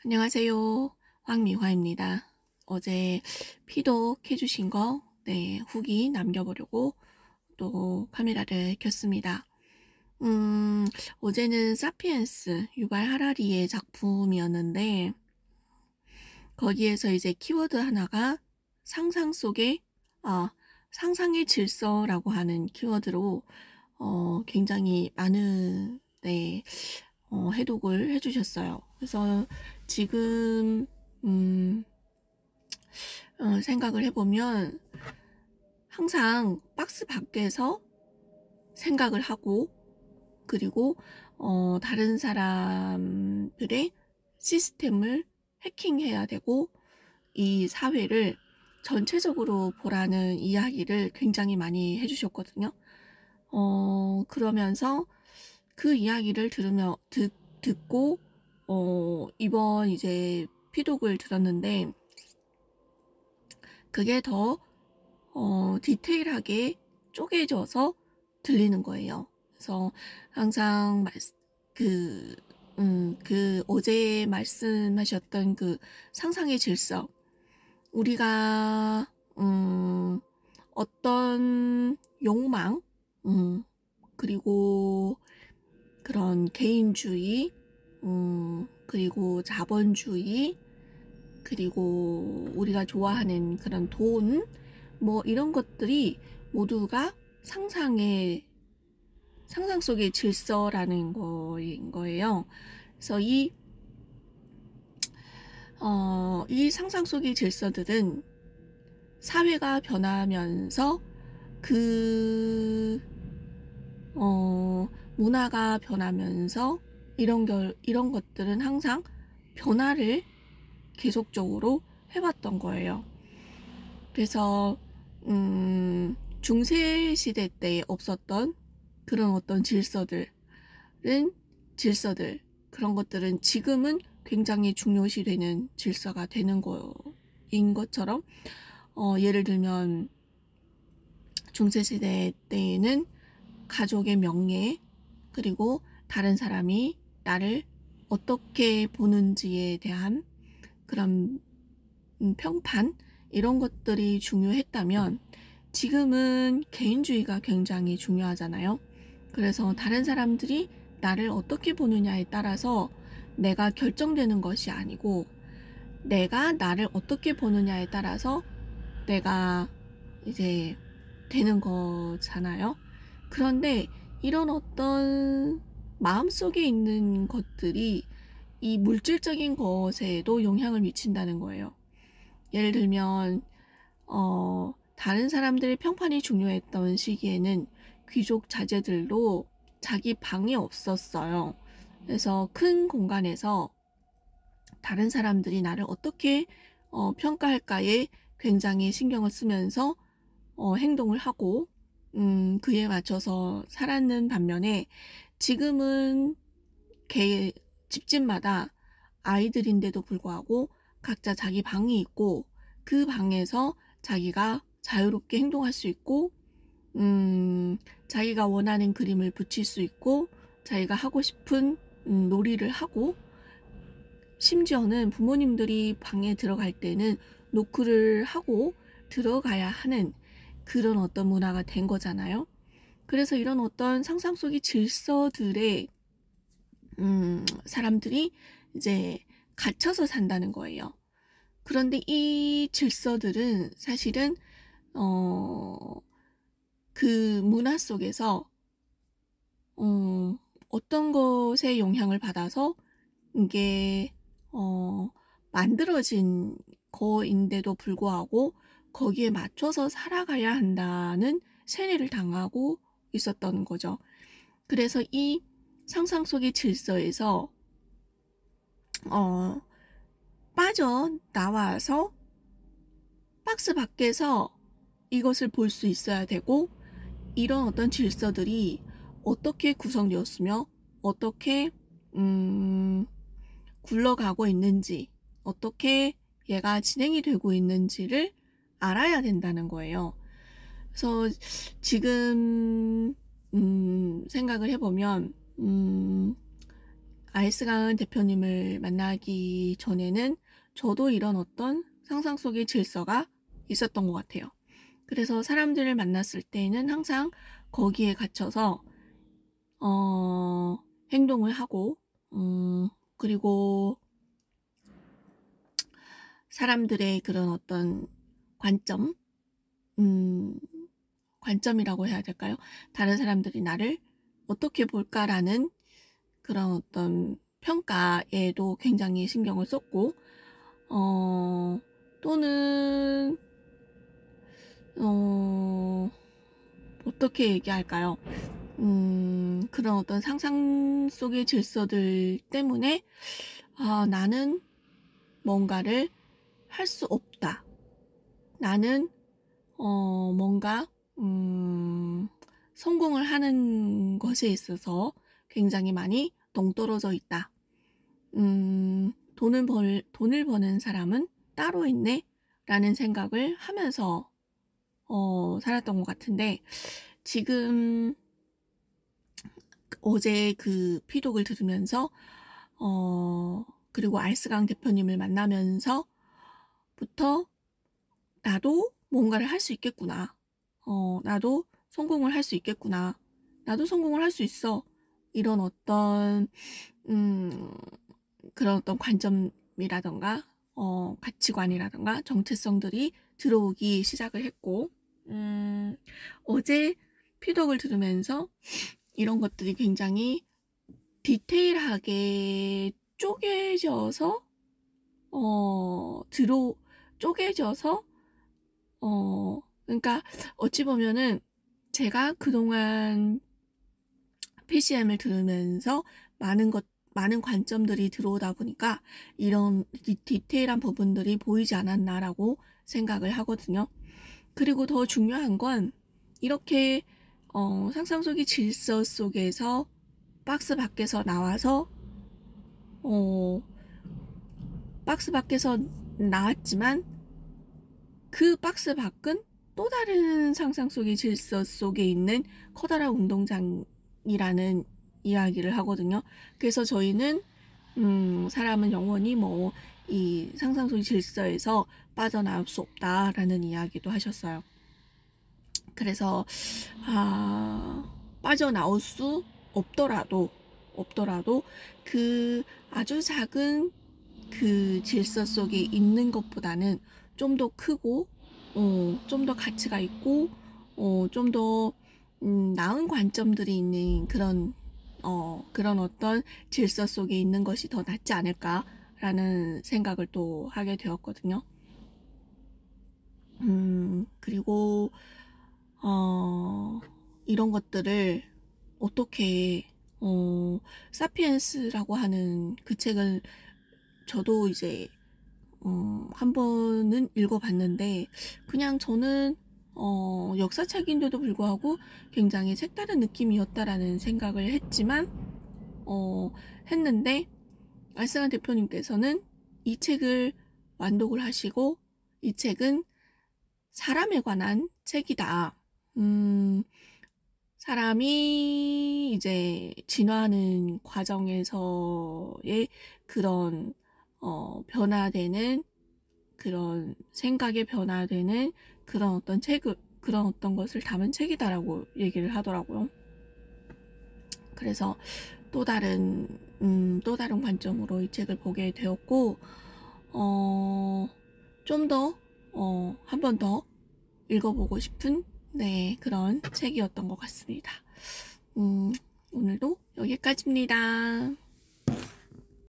안녕하세요. 황미화입니다. 어제 피독해주신 거, 후기 남겨보려고 또 카메라를 켰습니다. 어제는 사피엔스, 유발 하라리의 작품이었는데, 거기에서 이제 키워드 하나가 상상 속의, 상상의 질서라고 하는 키워드로, 굉장히 많은, 해독을 해주셨어요. 그래서 지금 생각을 해보면 항상 박스 밖에서 생각을 하고, 그리고 다른 사람들의 시스템을 해킹해야 되고, 이 사회를 전체적으로 보라는 이야기를 굉장히 많이 해주셨거든요. 그러면서 그 이야기를 듣고 이번 이제 피독을 들었는데, 그게 더 디테일하게 쪼개져서 들리는 거예요. 그래서 항상 그 어제 말씀하셨던 그 상상의 질서, 우리가 어떤 욕망, 그리고 그런 개인주의, 그리고 자본주의, 그리고 우리가 좋아하는 그런 돈, 뭐 이런 것들이 모두가 상상 속의 질서라는 거예요. 그래서 이 상상 속의 질서들은 사회가 변하면서 문화가 변하면서 이런 것들은 항상 변화를 계속적으로 해왔던 거예요. 그래서 중세시대 때 없었던 그런 어떤 질서들, 그런 것들은 지금은 굉장히 중요시 되는 질서가 되는 거인 것처럼, 예를 들면 중세시대 때에는 가족의 명예, 그리고 다른 사람이 나를 어떻게 보는지에 대한 그런 평판, 이런 것들이 중요했다면 지금은 개인주의가 굉장히 중요하잖아요. 그래서 다른 사람들이 나를 어떻게 보느냐에 따라서 내가 결정되는 것이 아니고, 내가 나를 어떻게 보느냐에 따라서 내가 이제 되는 거잖아요. 그런데 이런 어떤 마음속에 있는 것들이 이 물질적인 것에도 영향을 미친다는 거예요. 예를 들면 다른 사람들의 평판이 중요했던 시기에는 귀족 자제들도 자기 방이 없었어요. 그래서 큰 공간에서 다른 사람들이 나를 어떻게 평가할까에 굉장히 신경을 쓰면서 행동을 하고 그에 맞춰서 살았는 반면에, 지금은 집집마다 아이들인데도 불구하고 각자 자기 방이 있고, 그 방에서 자기가 자유롭게 행동할 수 있고, 자기가 원하는 그림을 붙일 수 있고, 자기가 하고 싶은 놀이를 하고, 심지어는 부모님들이 방에 들어갈 때는 노크를 하고 들어가야 하는 그런 어떤 문화가 된 거잖아요. 그래서 이런 어떤 상상 속의 질서들에 사람들이 이제 갇혀서 산다는 거예요. 그런데 이 질서들은 사실은 그 문화 속에서 어떤 것에 영향을 받아서 이게 만들어진 거인데도 불구하고 거기에 맞춰서 살아가야 한다는 세뇌를 당하고 있었던 거죠. 그래서 이 상상 속의 질서에서 빠져나와서 박스 밖에서 이것을 볼 수 있어야 되고, 이런 어떤 질서들이 어떻게 구성되었으며 어떻게 굴러가고 있는지, 어떻게 얘가 진행이 되고 있는지를 알아야 된다는 거예요. 그래서 지금 생각을 해보면 아이스강 대표님을 만나기 전에는 저도 이런 어떤 상상 속의 질서가 있었던 것 같아요. 그래서 사람들을 만났을 때는 항상 거기에 갇혀서 행동을 하고 그리고 사람들의 그런 어떤 관점, 관점이라고 해야 될까요? 다른 사람들이 나를 어떻게 볼까라는 그런 어떤 평가에도 굉장히 신경을 썼고, 또는, 어떻게 얘기할까요? 그런 어떤 상상 속의 질서들 때문에, 나는 뭔가를 할 수 없다. 나는, 뭔가, 성공을 하는 것에 있어서 굉장히 많이 동떨어져 있다. 돈을 버는 사람은 따로 있네? 라는 생각을 하면서, 살았던 것 같은데, 지금, 어제 그 피독을 들으면서, 그리고 알스강 대표님을 만나면서부터 나도 뭔가를 할 수 있겠구나. 나도 성공을 할 수 있겠구나. 나도 성공을 할 수 있어. 이런 어떤, 그런 어떤 관점이라던가, 가치관이라던가 정체성들이 들어오기 시작을 했고, 어제 피독을 들으면서 이런 것들이 굉장히 디테일하게 쪼개져서, 쪼개져서, 그러니까 어찌 보면은 제가 그동안 PCM을 들으면서 많은 관점들이 들어오다 보니까 이런 디테일한 부분들이 보이지 않았나라고 생각을 하거든요. 그리고 더 중요한 건 이렇게 상상 속의 질서 속에서 박스 밖에서 나와서 박스 밖에서 나왔지만 그 박스 밖은 또 다른 상상 속의 질서 속에 있는 커다란 운동장이라는 이야기를 하거든요. 그래서 저희는 사람은 영원히 이 상상 속의 질서에서 빠져나올 수 없다라는 이야기도 하셨어요. 그래서 빠져나올 수 없더라도 그 아주 작은 그 질서 속에 있는 것보다는 좀 더 크고 좀 더 가치가 있고 좀 더 나은 관점들이 있는 그런 어떤 질서 속에 있는 것이 더 낫지 않을까라는 생각을 또 하게 되었거든요. 그리고 이런 것들을 어떻게 사피엔스라고 하는 그 책을 저도 이제 한 번은 읽어봤는데 그냥 저는 역사책인데도 불구하고 굉장히 색다른 느낌이었다라는 생각을 했는데 알스강 대표님께서는 이 책을 완독을 하시고 이 책은 사람에 관한 책이다. 사람이 이제 진화하는 과정에서의 그런 변화되는 그런 생각의 변화되는 그런 어떤 것을 담은 책이다라고 얘기를 하더라고요. 그래서 또 다른 관점으로 이 책을 보게 되었고, 좀 더, 한 번 더 읽어보고 싶은, 그런 책이었던 것 같습니다. 오늘도 여기까지입니다.